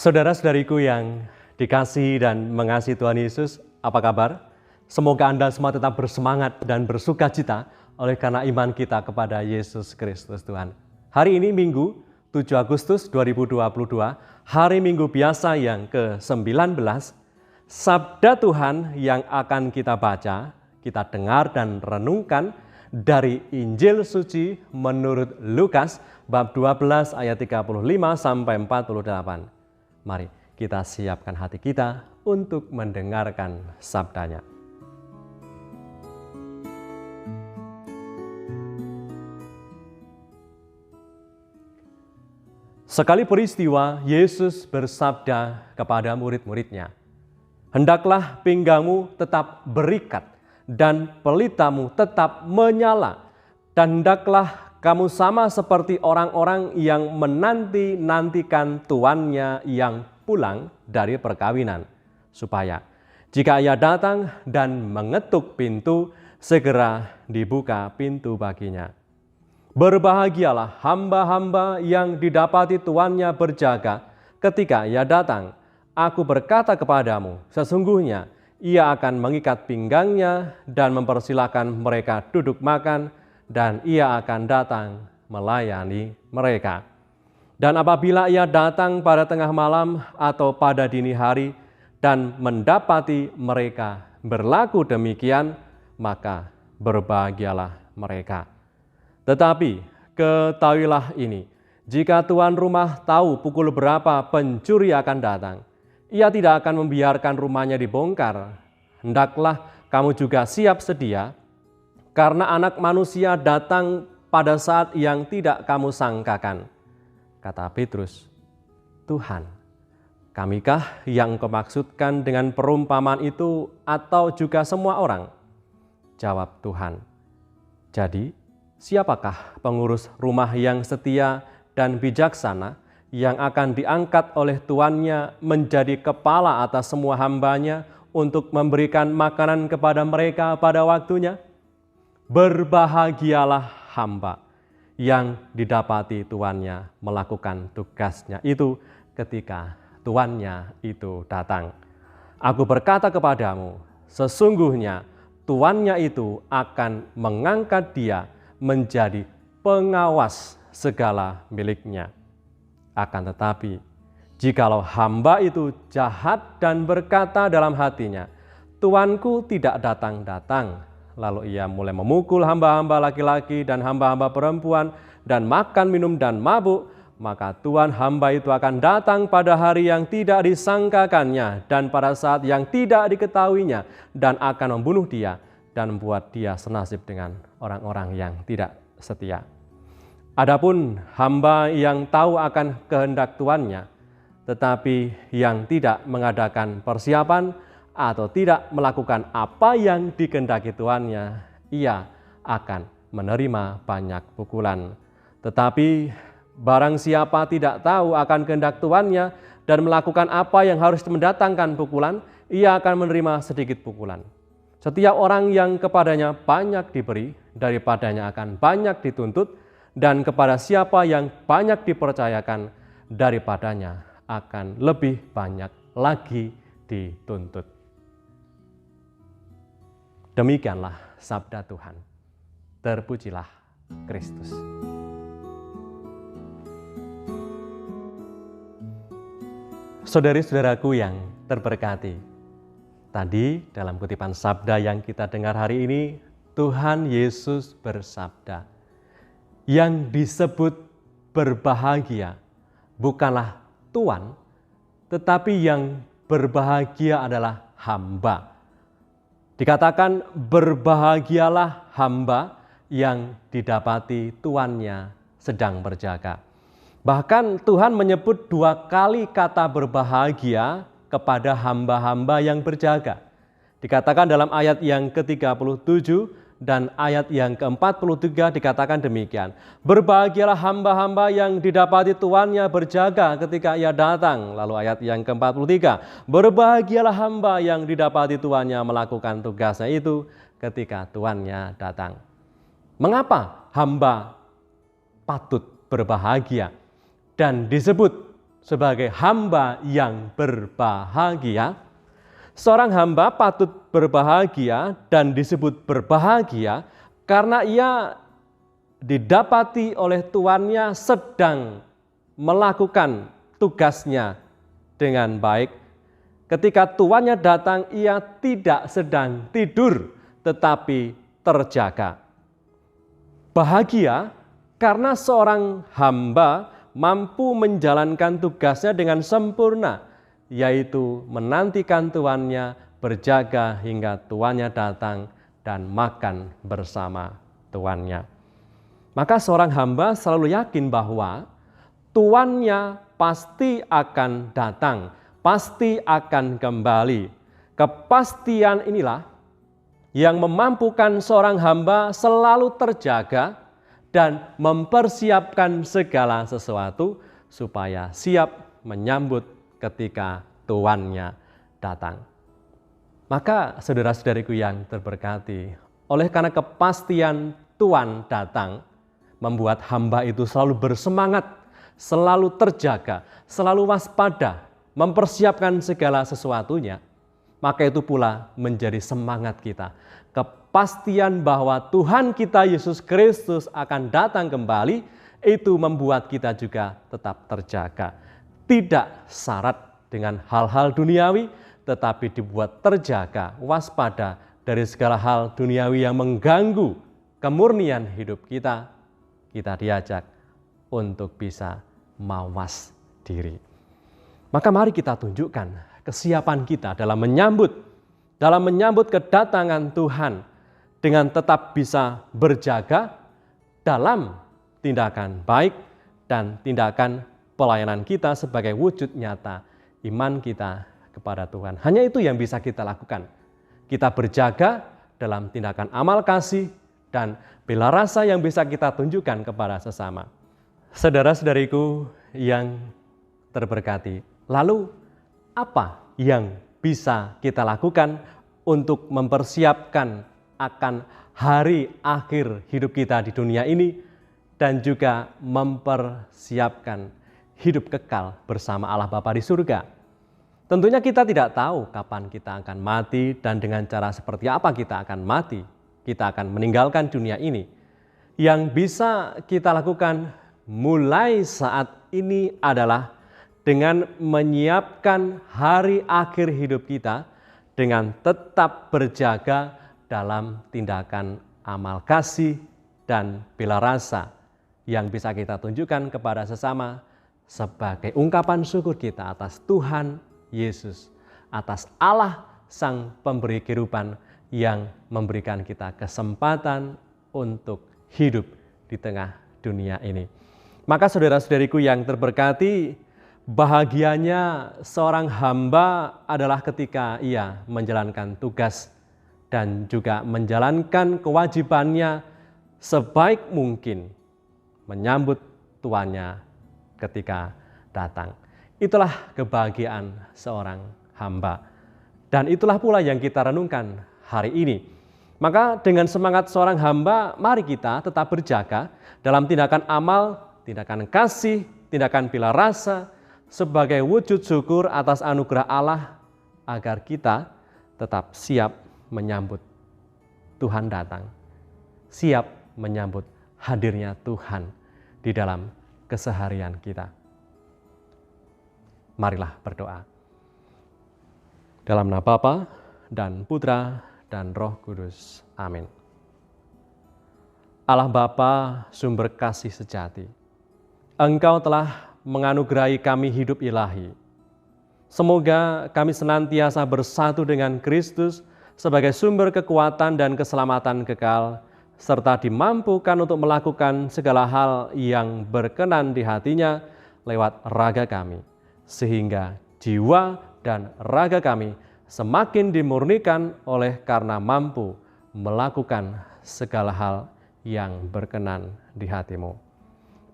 Saudara-saudariku yang dikasihi dan mengasihi Tuhan Yesus, apa kabar? Semoga Anda semua tetap bersemangat dan bersukacita oleh karena iman kita kepada Yesus Kristus Tuhan. Hari ini Minggu 7 Agustus 2022, hari Minggu biasa yang ke-19, Sabda Tuhan yang akan kita baca, kita dengar dan renungkan dari Injil Suci menurut Lukas bab 12 ayat 35 sampai 48. Mari kita siapkan hati kita untuk mendengarkan sabdanya. Sekali peristiwa, Yesus bersabda kepada murid-muridnya, "Hendaklah pinggangmu tetap berikat dan pelitamu tetap menyala, dan hendaklah kamu sama seperti orang-orang yang menanti-nantikan tuannya yang pulang dari perkawinan, supaya jika ia datang dan mengetuk pintu, segera dibuka pintu baginya. Berbahagialah hamba-hamba yang didapati tuannya berjaga ketika ia datang. Aku berkata kepadamu, sesungguhnya ia akan mengikat pinggangnya dan mempersilahkan mereka duduk makan, dan ia akan datang melayani mereka. Dan apabila ia datang pada tengah malam atau pada dini hari dan mendapati mereka berlaku demikian, maka berbahagialah mereka. Tetapi ketahuilah ini, jika tuan rumah tahu pukul berapa pencuri akan datang, ia tidak akan membiarkan rumahnya dibongkar. Hendaklah kamu juga siap sedia, karena Anak Manusia datang pada saat yang tidak kamu sangkakan." Kata Petrus, "Tuhan, kamikah yang Engkau maksudkan dengan perumpamaan itu atau juga semua orang?" Jawab Tuhan, "Jadi siapakah pengurus rumah yang setia dan bijaksana yang akan diangkat oleh tuannya menjadi kepala atas semua hambanya untuk memberikan makanan kepada mereka pada waktunya? Berbahagialah hamba yang didapati tuannya melakukan tugasnya itu ketika tuannya itu datang. Aku berkata kepadamu, sesungguhnya tuannya itu akan mengangkat dia menjadi pengawas segala miliknya. Akan tetapi, jikalau hamba itu jahat dan berkata dalam hatinya, tuanku tidak datang-datang, lalu ia mulai memukul hamba-hamba laki-laki dan hamba-hamba perempuan dan makan, minum, dan mabuk, maka tuan hamba itu akan datang pada hari yang tidak disangkakannya dan pada saat yang tidak diketahuinya, dan akan membunuh dia dan membuat dia senasib dengan orang-orang yang tidak setia. Adapun hamba yang tahu akan kehendak tuannya, tetapi yang tidak mengadakan persiapan atau tidak melakukan apa yang dikehendaki tuannya, ia akan menerima banyak pukulan. Tetapi barang siapa tidak tahu akan kehendak tuannya dan melakukan apa yang harus mendatangkan pukulan, ia akan menerima sedikit pukulan. Setiap orang yang kepadanya banyak diberi, daripadanya akan banyak dituntut, dan kepada siapa yang banyak dipercayakan, daripadanya akan lebih banyak lagi dituntut. Demikianlah sabda Tuhan. Terpujilah Kristus. Saudari-saudaraku yang terberkati, tadi dalam kutipan sabda yang kita dengar hari ini, Tuhan Yesus bersabda, yang disebut berbahagia bukanlah tuan, tetapi yang berbahagia adalah hamba. Dikatakan berbahagialah hamba yang didapati tuannya sedang berjaga. Bahkan Tuhan menyebut 2 kali kata berbahagia kepada hamba-hamba yang berjaga. Dikatakan dalam ayat yang ke-37 dan ayat yang ke-43 dikatakan demikian. Berbahagialah hamba-hamba yang didapati tuannya berjaga ketika ia datang. Lalu ayat yang ke-43. Berbahagialah hamba yang didapati tuannya melakukan tugasnya itu ketika tuannya datang. Mengapa hamba patut berbahagia dan disebut sebagai hamba yang berbahagia. Seorang hamba patut berbahagia dan disebut berbahagia karena ia didapati oleh tuannya sedang melakukan tugasnya dengan baik. Ketika tuannya datang, ia tidak sedang tidur tetapi terjaga. Bahagia karena seorang hamba mampu menjalankan tugasnya dengan sempurna, yaitu menantikan tuannya, berjaga hingga tuannya datang dan makan bersama tuannya. Maka seorang hamba selalu yakin bahwa tuannya pasti akan datang, pasti akan kembali. Kepastian inilah yang memampukan seorang hamba selalu terjaga dan mempersiapkan segala sesuatu supaya siap menyambut ketika tuannya datang. Maka saudara-saudariku yang terberkati, oleh karena kepastian Tuhan datang, membuat hamba itu selalu bersemangat, selalu terjaga, selalu waspada, mempersiapkan segala sesuatunya. Maka itu pula menjadi semangat kita. Kepastian bahwa Tuhan kita Yesus Kristus akan datang kembali, itu membuat kita juga tetap terjaga. Tidak syarat dengan hal-hal duniawi, tetapi dibuat terjaga, waspada dari segala hal duniawi yang mengganggu kemurnian hidup kita. Kita diajak untuk bisa mawas diri. Maka mari kita tunjukkan kesiapan kita dalam menyambut kedatangan Tuhan dengan tetap bisa berjaga dalam tindakan baik dan tindakan pelayanan kita sebagai wujud nyata iman kita kepada Tuhan. Hanya itu yang bisa kita lakukan. Kita berjaga dalam tindakan amal kasih dan bela rasa yang bisa kita tunjukkan kepada sesama. Saudara-saudariku yang terberkati, lalu apa yang bisa kita lakukan untuk mempersiapkan akan hari akhir hidup kita di dunia ini dan juga mempersiapkan hidup kekal bersama Allah Bapa di surga? Tentunya kita tidak tahu kapan kita akan mati dan dengan cara seperti apa kita akan mati. Kita akan meninggalkan dunia ini. Yang bisa kita lakukan mulai saat ini adalah dengan menyiapkan hari akhir hidup kita dengan tetap berjaga dalam tindakan amal kasih dan bela rasa yang bisa kita tunjukkan kepada sesama sebagai ungkapan syukur kita atas Tuhan Yesus, atas Allah Sang Pemberi Kehidupan yang memberikan kita kesempatan untuk hidup di tengah dunia ini. Maka saudara-saudariku yang terberkati, bahagianya seorang hamba adalah ketika ia menjalankan tugas dan juga menjalankan kewajibannya sebaik mungkin menyambut tuannya ketika datang. Itulah kebahagiaan seorang hamba. Dan itulah pula yang kita renungkan hari ini. Maka dengan semangat seorang hamba, mari kita tetap berjaga dalam tindakan amal, tindakan kasih, tindakan bela rasa, sebagai wujud syukur atas anugerah Allah agar kita tetap siap menyambut Tuhan datang. Siap menyambut hadirnya Tuhan di dalam keseharian kita. Marilah berdoa. Dalam nama Bapa dan Putra dan Roh Kudus. Amin. Allah Bapa, sumber kasih sejati, Engkau telah menganugerahi kami hidup ilahi. Semoga kami senantiasa bersatu dengan Kristus sebagai sumber kekuatan dan keselamatan kekal, serta dimampukan untuk melakukan segala hal yang berkenan di hatinya lewat raga kami, sehingga jiwa dan raga kami semakin dimurnikan oleh karena mampu melakukan segala hal yang berkenan di hati-Mu.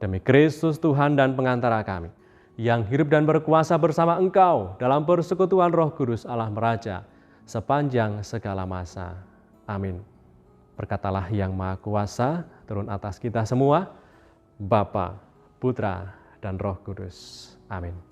Demi Kristus Tuhan dan pengantara kami, yang hidup dan berkuasa bersama Engkau dalam persekutuan Roh Kudus Allah Meraja sepanjang segala masa. Amin. Berkatalah yang Maha Kuasa turun atas kita semua, Bapa, Putra, dan Roh Kudus. Amin.